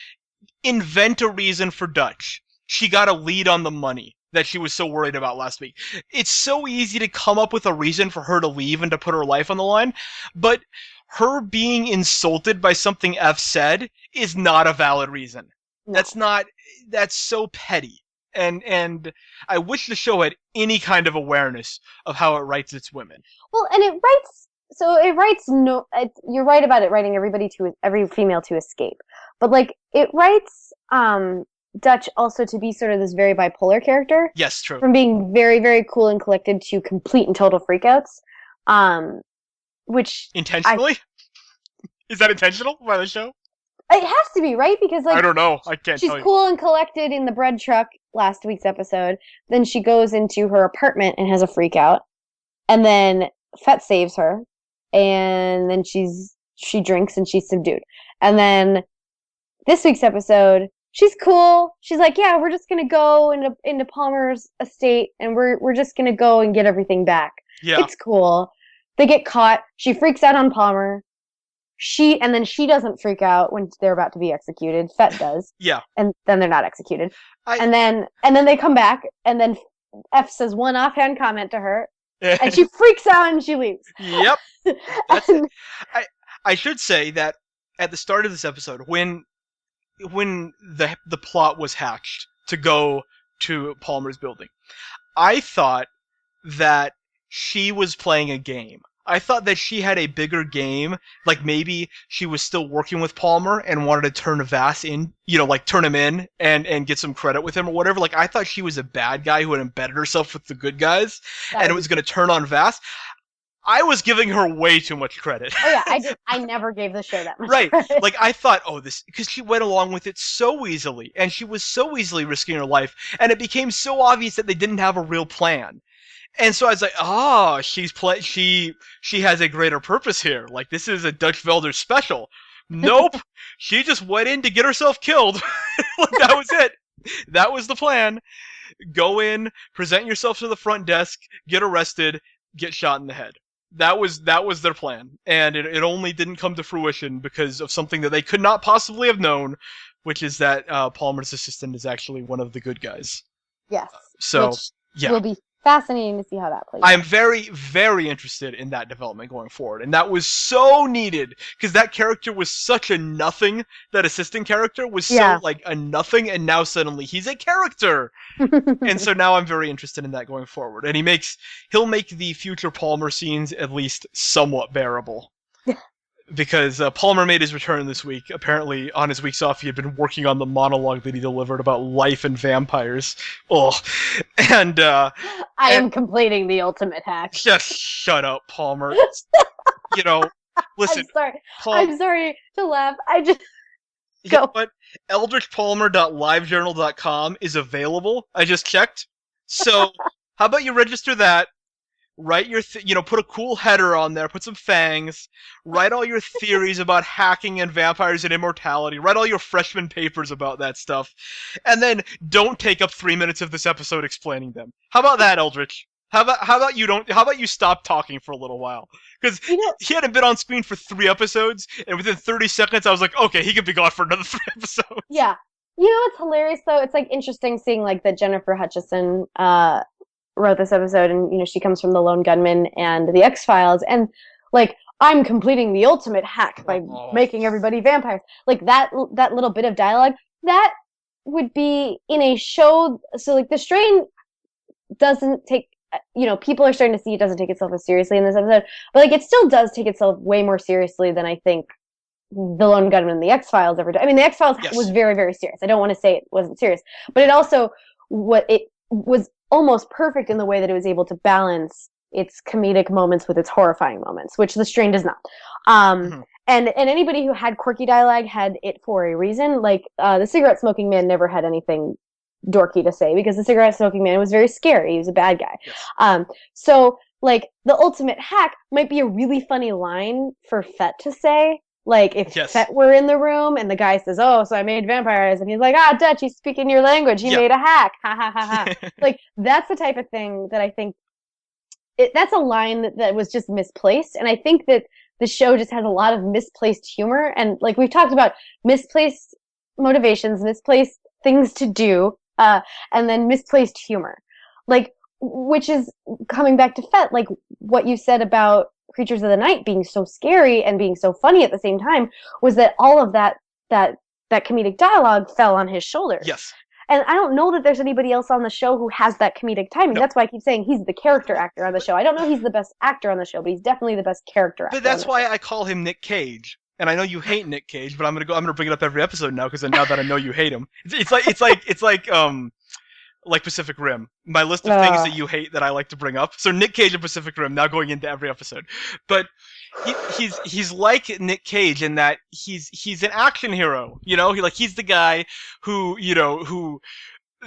Invent a reason for Dutch. She got a lead on the money that she was so worried about last week. It's so easy to come up with a reason for her to leave and to put her life on the line, but her being insulted by something F said is not a valid reason. No. That's so petty. And I wish the show had any kind of awareness of how it writes its women. Well, and it writes you're right about it writing every female to escape. But it writes Dutch also to be sort of this very bipolar character. Yes, true. From being very, very cool and collected to complete and total freakouts. Which intentionally? Is that intentional by the show? It has to be, right? Because I don't know. I can't tell you. She's cool and collected in the bread truck last week's episode. Then she goes into her apartment and has a freak out. And then Fett saves her. And then she drinks and she's subdued. And then this week's episode, she's cool. She's like, yeah, we're just gonna go into Palmer's estate and we're just gonna go and get everything back. Yeah. It's cool. They get caught. She freaks out on Palmer. And then she doesn't freak out when they're about to be executed. Fett does. Yeah. And then they're not executed. And then they come back and then F says one offhand comment to her. And she freaks out and she leaves. Yep. I should say that at the start of this episode, when the plot was hatched to go to Palmer's building, I thought that she was playing a game. I thought that she had a bigger game, like maybe she was still working with Palmer and wanted to turn Vass in, turn him in and get some credit with him or whatever. Like, I thought she was a bad guy who had embedded herself with the good guys and it was going to turn on Vass. I was giving her way too much credit. Oh yeah, I never gave the show that much Right. credit. Like, I thought, oh, this, because she went along with it so easily, and she was so easily risking her life, and it became so obvious that they didn't have a real plan. And so I was like, oh, she has a greater purpose here. Like, this is a Dutch Velder special. Nope. She just went in to get herself killed. Like, that was it. That was the plan. Go in, present yourself to the front desk, get arrested, get shot in the head. That was their plan, and it only didn't come to fruition because of something that they could not possibly have known, which is that Palmer's assistant is actually one of the good guys. Yes. So Which yeah, will be fascinating to see how that plays I'm out. very, very interested in that development going forward, and that was so needed because that character was such a nothing. That assistant character was so Yeah. like a nothing, and now suddenly he's a character. And so now I'm very interested in that going forward. And he'll make the future Palmer scenes at least somewhat bearable. Because Palmer made his return this week. Apparently, on his weeks off, he had been working on the monologue that he delivered about life and vampires. Oh, and I am completing the ultimate hack. just shut up, Palmer. You know, listen, I'm sorry. Paul. I'm sorry to laugh. I just You go. know what? EldritchPalmer.livejournal.com is available. I just checked. So, how about you register that? Write your, put a cool header on there. Put some fangs. Write all your theories about hacking and vampires and immortality. Write all your freshman papers about that stuff, and then don't take up 3 minutes of this episode explaining them. How about that, Eldritch? How about you don't? How about you stop talking for a little while? Because he hadn't been on screen for 3 episodes, and within 30 seconds, I was like, okay, he could be gone for another 3 episodes. Yeah. You know what's hilarious though? It's like interesting seeing like that Jennifer Hutchison wrote this episode, and she comes from The Lone Gunman and The X-Files, and like I'm completing the ultimate hack by making everybody vampires. Like that little bit of dialogue that would be in a show. So like The Strain doesn't take. People are starting to see it doesn't take itself as seriously in this episode, but like it still does take itself way more seriously than I think The Lone Gunman and The X-Files ever did. I mean, The X-Files was very, very serious. I don't want to say it wasn't serious, but it also it was almost perfect in the way that it was able to balance its comedic moments with its horrifying moments, which The Strain does not. And anybody who had quirky dialogue had it for a reason. Like the cigarette smoking man never had anything dorky to say because the cigarette smoking man was very scary. He was a bad guy. Yes. So like the ultimate hack might be a really funny line for Fett to say. Like if Fett were in the room and the guy says, "Oh, so I made vampires," and he's like, Dutch, he's speaking your language. He made a hack. Ha ha ha ha. Like that's the type of thing that I think that's a line that was just misplaced. And I think that the show just has a lot of misplaced humor. And like we've talked about misplaced motivations, misplaced things to do, and then misplaced humor. Like, which is coming back to Fett, like what you said about Creatures of the Night being so scary and being so funny at the same time was that all of that comedic dialogue fell on his shoulders. Yes. And I don't know that there's anybody else on the show who has that comedic timing. No. That's why I keep saying he's the character actor on the show. I don't know he's the best actor on the show, but he's definitely the best character actor. But that's why I call him Nick Cage. And I know you hate Nick Cage, but I'm gonna bring it up every episode now because now that I know you hate him, it's like Pacific Rim. My list of things that you hate that I like to bring up. So Nick Cage and Pacific Rim now going into every episode. But he's like Nick Cage in that he's an action hero. He's the guy who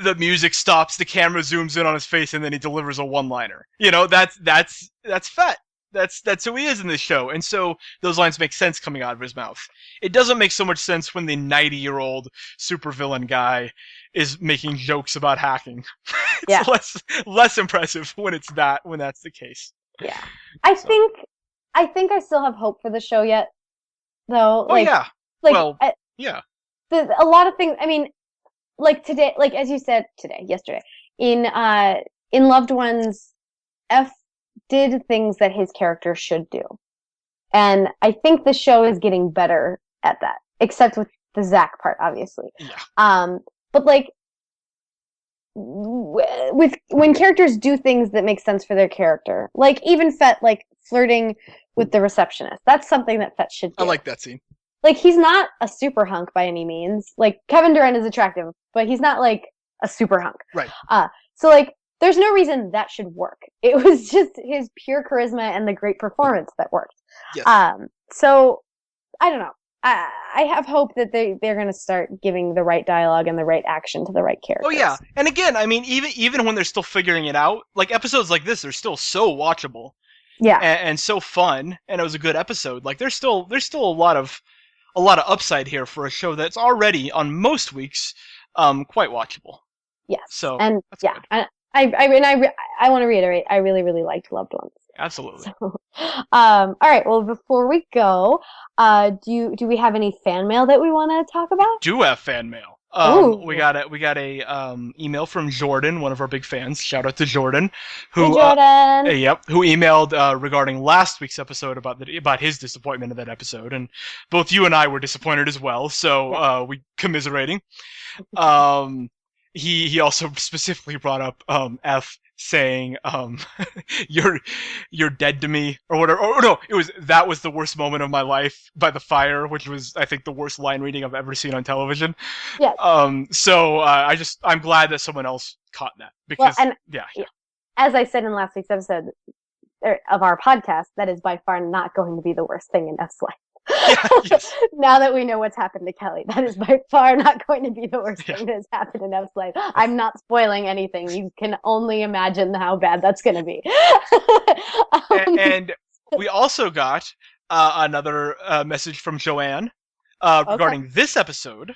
the music stops, the camera zooms in on his face, and then he delivers a one-liner. That's Fett. That's who he is in this show. And so those lines make sense coming out of his mouth. It doesn't make so much sense when the 90-year-old supervillain guy is making jokes about hacking. It's less impressive when that's the case. Yeah. I think I still have hope for the show yet, though. Oh, yeah. Yeah. A lot of things, I mean, like today, like as you said yesterday, in Loved Ones, F did things that his character should do. And I think the show is getting better at that, except with the Zach part, obviously. Yeah. But like, when characters do things that make sense for their character, like even Fett, like flirting with the receptionist, that's something that Fett should do. I like that scene. Like, he's not a super hunk by any means. Like, Kevin Durant is attractive, but he's not like a super hunk. Right. So like, there's no reason that should work. It was just his pure charisma and the great performance that worked. Yes. So I don't know. I have hope that they're going to start giving the right dialogue and the right action to the right Oh characters. yeah, and again, I mean, even when they're still figuring it out, like episodes like this are still so watchable Yeah. and so fun, and it was a good episode. Like there's still a lot of upside here for a show that's already on most weeks quite watchable. Yes. So And that's yeah, good. I want to reiterate, I really, really liked Loved Ones. Absolutely. So, all right. Well, before we go, do we have any fan mail that we want to talk about? Do have fan mail. We Ooh. got a email from Jordan, one of our big fans. Shout out to Jordan, Hey, who Jordan. yep, who emailed regarding last week's episode about his disappointment of that episode, and both you and I were disappointed as well. So Yeah. we commiserating. Um, he also specifically brought up F saying you're dead to me or whatever. Oh no, that was the worst moment of my life by the fire, which was I think the worst line reading I've ever seen on television. Yes. So I'm glad that someone else caught that Well, because and yeah. as I said in last week's episode of our podcast, that is by far not going to be the worst thing in F's life. Yeah, yes. Now that we know what's happened to Kelly, that is by far not going to be the worst Yeah. thing that has happened in F's life. I'm not spoiling anything. You can only imagine how bad that's going to be. And we also got another message from Joanne regarding this episode,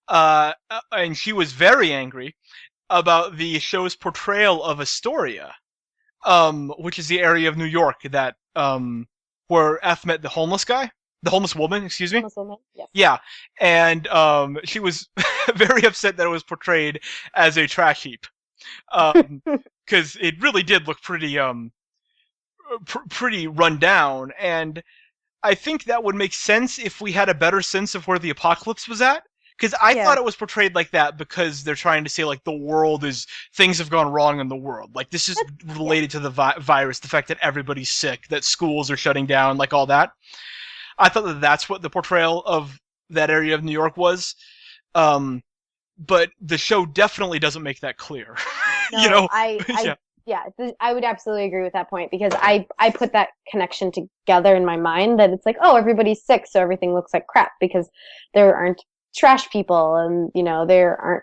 and she was very angry about the show's portrayal of Astoria, which is the area of New York that where F met the homeless woman, excuse me. Yes. Yeah, and she was very upset that it was portrayed as a trash heap, because it really did look pretty run down, and I think that would make sense if we had a better sense of where the apocalypse was at. Because I thought it was portrayed like that because they're trying to say like things have gone wrong in the world. Like this is related to the virus, the fact that everybody's sick, that schools are shutting down, like all that. I thought that that's what the portrayal of that area of New York was. But the show definitely doesn't make that clear. No, you know? I would absolutely agree with that point because I put that connection together in my mind that it's like, oh, everybody's sick, so everything looks like crap because there aren't trash people and, there aren't,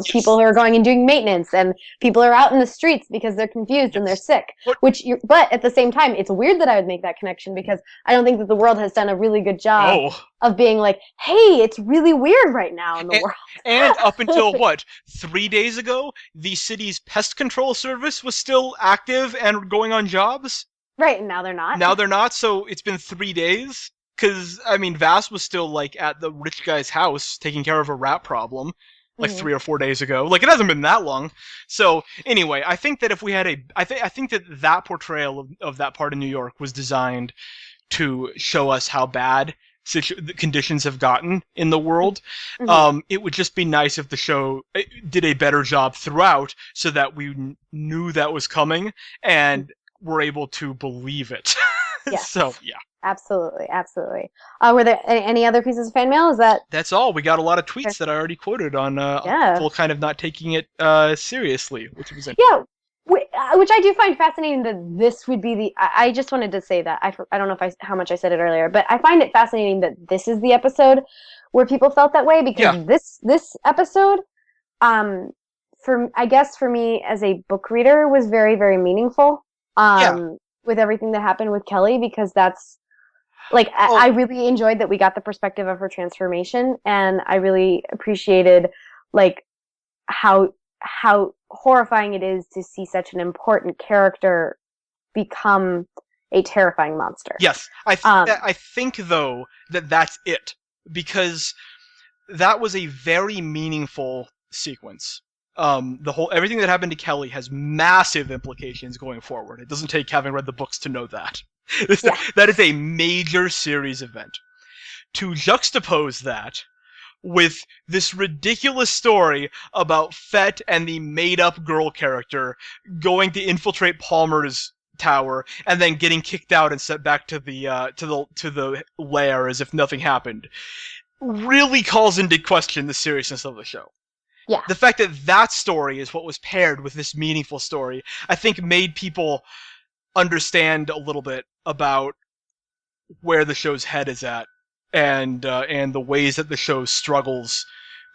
people who are going and doing maintenance and people are out in the streets because they're confused and they're sick, but at the same time, it's weird that I would make that connection because I don't think that the world has done a really good job of being like, hey, it's really weird right now in the world. And up until 3 days ago, the city's pest control service was still active and going on jobs. Right, and now they're not. Now they're not, so it's been 3 days. Because, I mean, Vass was still, like, at the rich guy's house taking care of a rat problem, like 3 or 4 days ago. Like, it hasn't been that long. So, anyway, I think that if we had I think that portrayal of that part of New York was designed to show us how bad the conditions have gotten in the world. It would just be nice if the show did a better job throughout so that we knew that was coming and were able to believe it. Yes. So, yeah. Absolutely. Were there any other pieces of fan mail? That's all. We got a lot of tweets that I already quoted on people kind of not taking it seriously, which was interesting. Yeah, which I do find fascinating that this would be I just wanted to say that. I don't know how much I said it earlier, but I find it fascinating that this is the episode where people felt that way because this episode, for me as a book reader, was very, very meaningful. With everything that happened with Kelly, because that's like I really enjoyed that we got the perspective of her transformation, and I really appreciated like how horrifying it is to see such an important character become a terrifying monster. Yes, I think though that's it, because that was a very meaningful sequence. Everything that happened to Kelly has massive implications going forward. It doesn't take having read the books to know that. That is a major series event. To juxtapose that with this ridiculous story about Fett and the made-up girl character going to infiltrate Palmer's tower and then getting kicked out and sent back to the lair as if nothing happened, really calls into question the seriousness of the show. Yeah. The fact that that story is what was paired with this meaningful story, I think made people understand a little bit about where the show's head is at, and the ways that the show struggles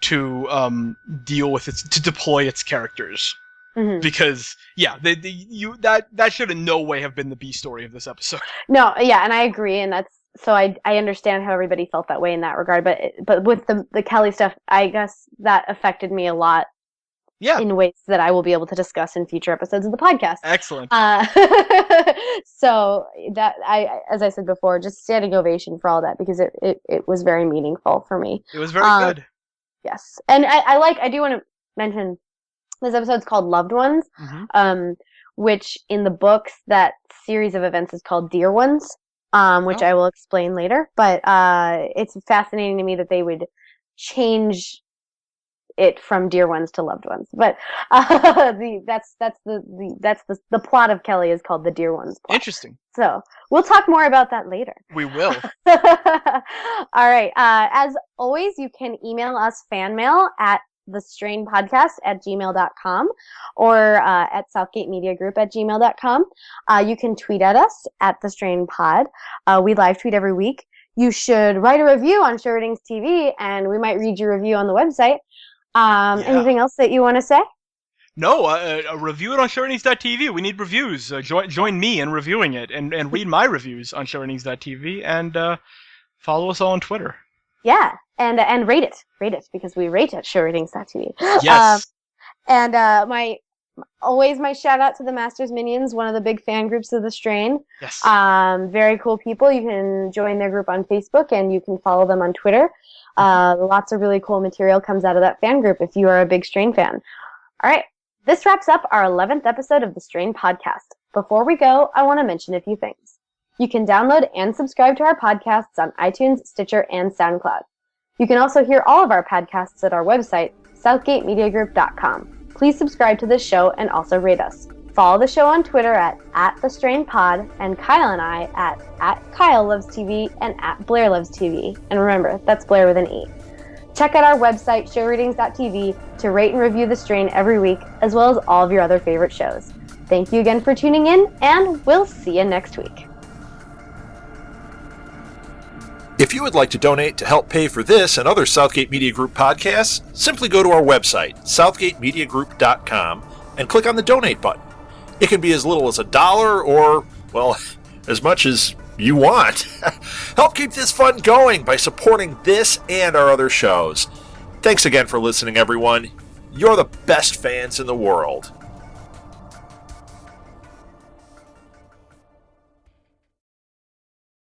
to deal with to deploy its characters. Mm-hmm. Because that should in no way have been the B story of this episode. No, yeah, and I agree, and that's so I understand how everybody felt that way in that regard, but with the Kelly stuff, I guess that affected me a lot. Yeah. In ways that I will be able to discuss in future episodes of the podcast. Excellent. So that as I said before, just standing ovation for all that, because it was very meaningful for me. It was very good. Yes, and I do want to mention this episode's called Loved Ones, which in the books that series of events is called Dear Ones, which I will explain later. But it's fascinating to me that they would change it from Dear Ones to Loved Ones, but that's the plot of Kelly is called the Dear Ones plot. Interesting. So we'll talk more about that later. We will. All right. As always, you can email us fan mail at thestrainpodcast@gmail.com or at southgatemediagroup@gmail.com. You can tweet at us at thestrainpod. We live tweet every week. You should write a review on Show Ratings TV, and we might read your review on the website. Anything else that you want to say? No, review it on showratings.tv. We need reviews. Join me in reviewing it, and read my reviews on showratings.tv, and follow us all on Twitter. Yeah, and rate it, because we rate at showratings.tv. Yes. And my shout out to the Masters Minions, one of the big fan groups of The Strain. Yes. Very cool people. You can join their group on Facebook, and you can follow them on Twitter. Lots of really cool material comes out of that fan group if you are a big Strain fan. All right. This wraps up our 11th episode of the Strain podcast. Before we go, I want to mention a few things. You can download and subscribe to our podcasts on iTunes, Stitcher, and SoundCloud. You can also hear all of our podcasts at our website, southgatemediagroup.com. Please subscribe to this show and also rate us. Follow the show on Twitter at @TheStrainPod, and Kyle and I at @KyleLovesTV and @BlairLovesTV. And remember, that's Blair with an E. Check out our website, showratings.tv, to rate and review The Strain every week, as well as all of your other favorite shows. Thank you again for tuning in, and we'll see you next week. If you would like to donate to help pay for this and other Southgate Media Group podcasts, simply go to our website, southgatemediagroup.com, and click on the donate button. It can be as little as $1 or, well, as much as you want. Help keep this fun going by supporting this and our other shows. Thanks again for listening, everyone. You're the best fans in the world.